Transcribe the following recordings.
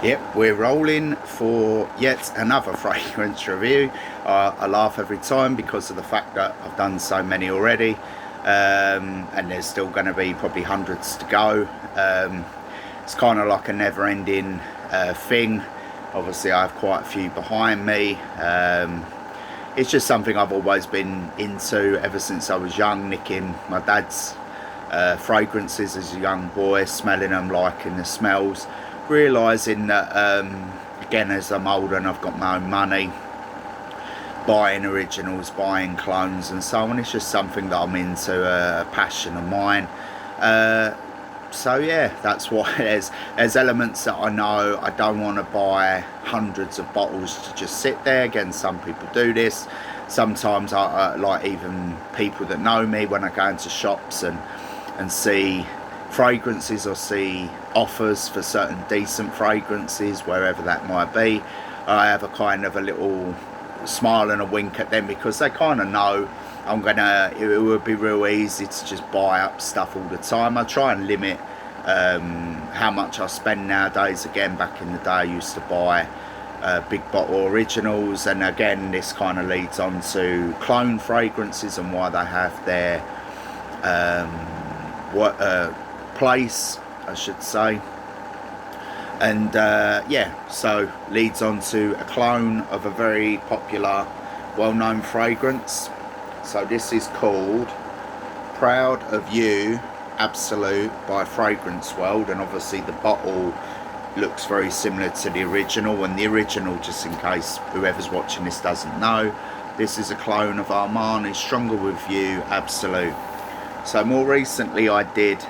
Yep, we're rolling for yet another fragrance review. I laugh every time because of the fact that I've done so many already, and there's still going to be probably hundreds to go. It's kind of like a never-ending thing. Obviously, I have quite a few behind me. It's just something I've always been into ever since I was young, nicking my dad's fragrances as a young boy, smelling them, liking the smells, realising that again, as I'm older and I've got my own money, buying originals, buying clones and so on, it's just something that I'm into, a passion of mine. So yeah, that's why there's elements that I know I don't want to buy hundreds of bottles to just sit there. Again, some people do this. Sometimes I like, even people that know me, when I go into shops and see fragrances or see offers for certain decent fragrances, wherever that might be, I have a kind of a little smile and a wink at them, because they kind of know it would be real easy to just buy up stuff all the time. I try and limit how much I spend nowadays. Again, back in the day I used to buy big bottle originals, and again this kind of leads on to clone fragrances and why they have their place, I should say. And yeah, so leads on to a clone of a very popular, well-known fragrance. So this is called Proud of You Absolute by Fragrance World, and obviously the bottle looks very similar to the original. And the original, just in case whoever's watching this doesn't know, this is a clone of Armanis Stronger with You Absolute. So more recently I did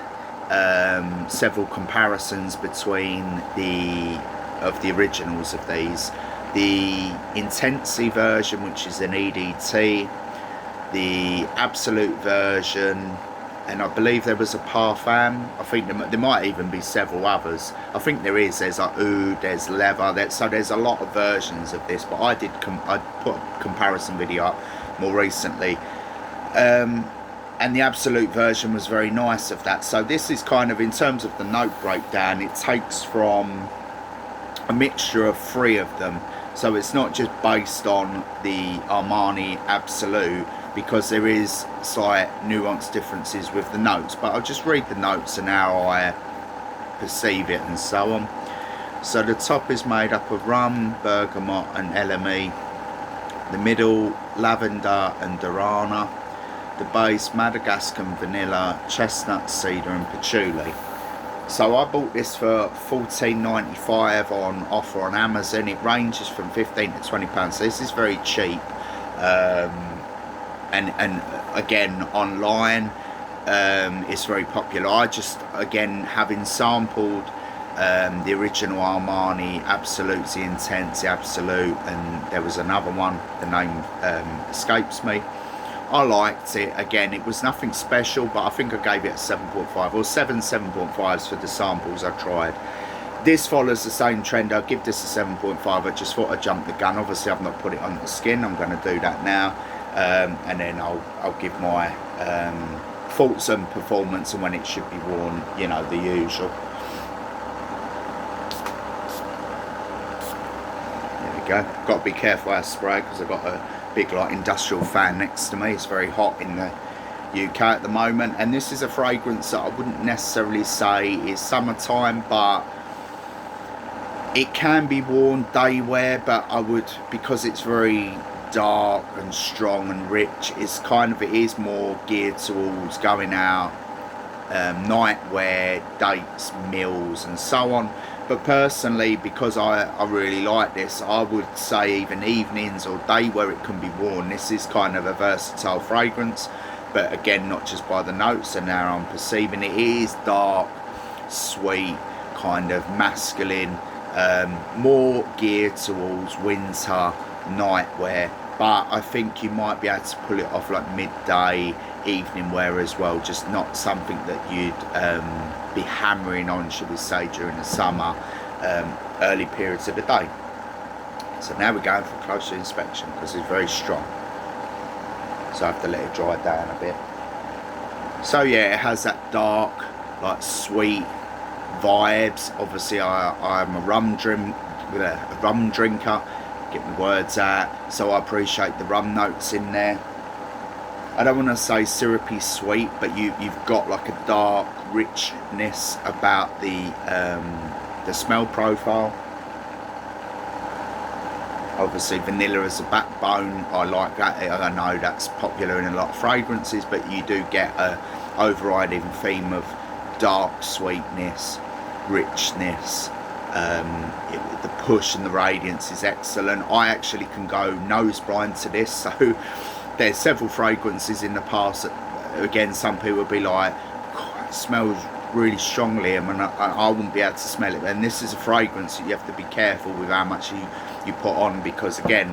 several comparisons between the originals of these. The Intensity version, which is an EDT, the Absolute version, and I believe there was a Parfum. I think there might even be several others. I think there is. There's like Oud, there's Leather. So there's a lot of versions of this. But I put a comparison video up more recently, and the Absolute version was very nice of that. So this is kind of, in terms of the note breakdown, it takes from a mixture of three of them. So it's not just based on the Armani Absolute, because there is slight nuance differences with the notes. But I'll just read the notes and how I perceive it and so on. So the top is made up of rum, bergamot and LME. The middle, lavender and durana. The base, Madagascar vanilla, chestnut, cedar and patchouli. So I bought this for $14.95 on offer on Amazon. It ranges from £15 to £20, so this is very cheap. And again, online, it's very popular. I just, again, having sampled the original Armani Absolute, the Intense, the Absolute, and there was another one, the name escapes me. I liked it. Again, it was nothing special, but I think I gave it a 7.5 or 7.5s for the samples I tried. This follows the same trend. I'll give this a 7.5. I just thought I'd jump the gun. Obviously, I've not put it on the skin. I'm going to do that now, and then I'll give my thoughts and performance and when it should be worn. You know, the usual. There we go. Got to be careful how I spray, because I've got a big like industrial fan next to me. It's very hot in the UK at the moment, and this is a fragrance that I wouldn't necessarily say is summertime, but it can be worn day wear. But I would, because it's very dark and strong and rich, it is more geared towards going out, night wear, dates, meals and so on. But personally, because I really like this, I would say even evenings or day where it can be worn. This is kind of a versatile fragrance, but again, not just by the notes and how I'm perceiving it. It is dark, sweet, kind of masculine, more geared towards winter, night wear. But I think you might be able to pull it off like midday, evening wear as well. Just not something that you'd be hammering on, should we say, during the summer, early periods of the day. So now we're going for closer inspection, because it's very strong. So I have to let it dry down a bit. So yeah, it has that dark, like sweet, vibes. Obviously I'm a rum drinker, get my words out, so I appreciate the rum notes in there. I don't want to say syrupy sweet, but you've got like a dark richness about the smell profile. Obviously vanilla as a backbone, I like that. I know that's popular in a lot of fragrances, but you do get a overriding theme of dark sweetness, richness. The push and the radiance is excellent. I actually can go nose blind to this, so there's several fragrances in the past that, again, some people will be like, it smells really strongly, and I wouldn't be able to smell it. And this is a fragrance that you have to be careful with how much you put on, because again,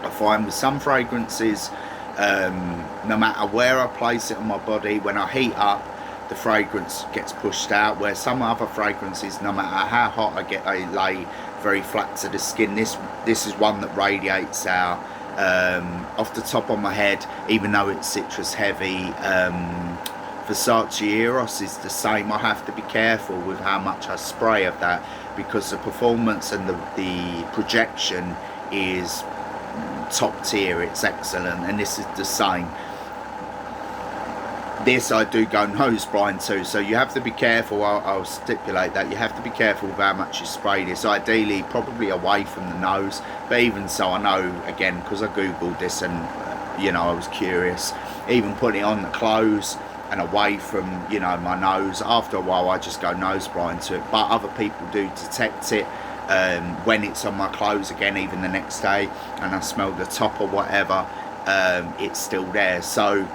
I find with some fragrances, no matter where I place it on my body, when I heat up, the fragrance gets pushed out, where some other fragrances, no matter how hot I get, they lay very flat to the skin. This is one that radiates out. Off the top of my head, even though it's citrus heavy, Versace Eros is the same. I have to be careful with how much I spray of that, because the performance and the projection is top tier. It's excellent, and this is the same. This I do go nose blind to, so you have to be careful. I'll stipulate that you have to be careful with how much you spray this. Ideally probably away from the nose, but even so, I know, again, because I googled this and you know, I was curious, even putting it on the clothes and away from, you know, my nose, after a while I just go nose blind to it. But other people do detect it when it's on my clothes, again, even the next day, and I smell the top or whatever, it's still there. So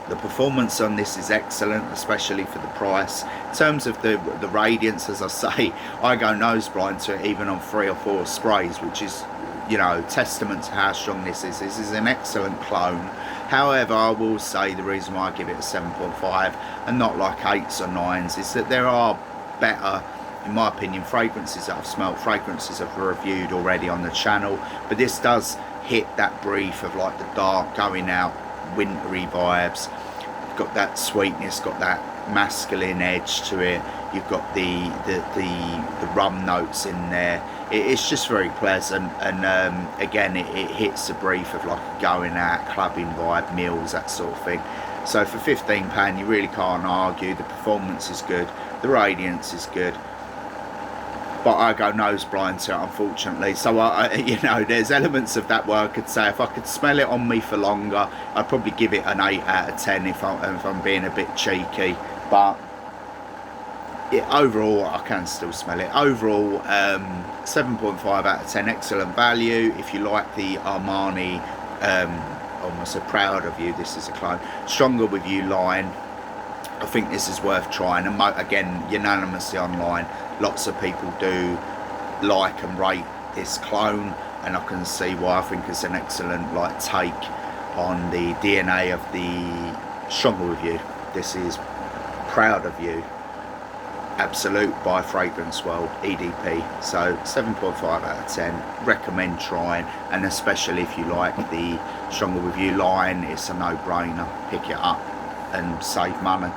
the performance on this is excellent, especially for the price. In terms of the radiance, as I say, I go nose blind to it even on 3 or 4 sprays, which is, you know, testament to how strong this is. This is an excellent clone. However, I will say the reason why I give it a 7.5 and not like 8s or 9s is that there are better, in my opinion, fragrances that I've smelled, fragrances I've reviewed already on the channel, but this does hit that brief of like the dark, going out, wintry vibes. Got that sweetness, got that masculine edge to it. You've got the rum notes in there. It's just very pleasant, and again, it hits the brief of like a going out, clubbing vibe, meals, that sort of thing. So for £15, you really can't argue. The performance is good, the radiance is good, but I go nose blind to it, unfortunately. So I you know, there's elements of that where I could say if I could smell it on me for longer, I'd probably give it an 8 out of 10 if I'm being a bit cheeky. But overall, I can still smell it. Overall, 7.5 out of 10, excellent value. If you like the Armani, almost so proud of you, this is a clone, Stronger With You line, I think this is worth trying. And again, unanimously online, lots of people do like and rate this clone, and I can see why. I think it's an excellent like take on the DNA of the Stronger With You. This is Proud Of You, Absolute by Fragrance World, EDP. So 7.5 out of 10, recommend trying, and especially if you like the Stronger With You line, it's a no-brainer. Pick it up and save money.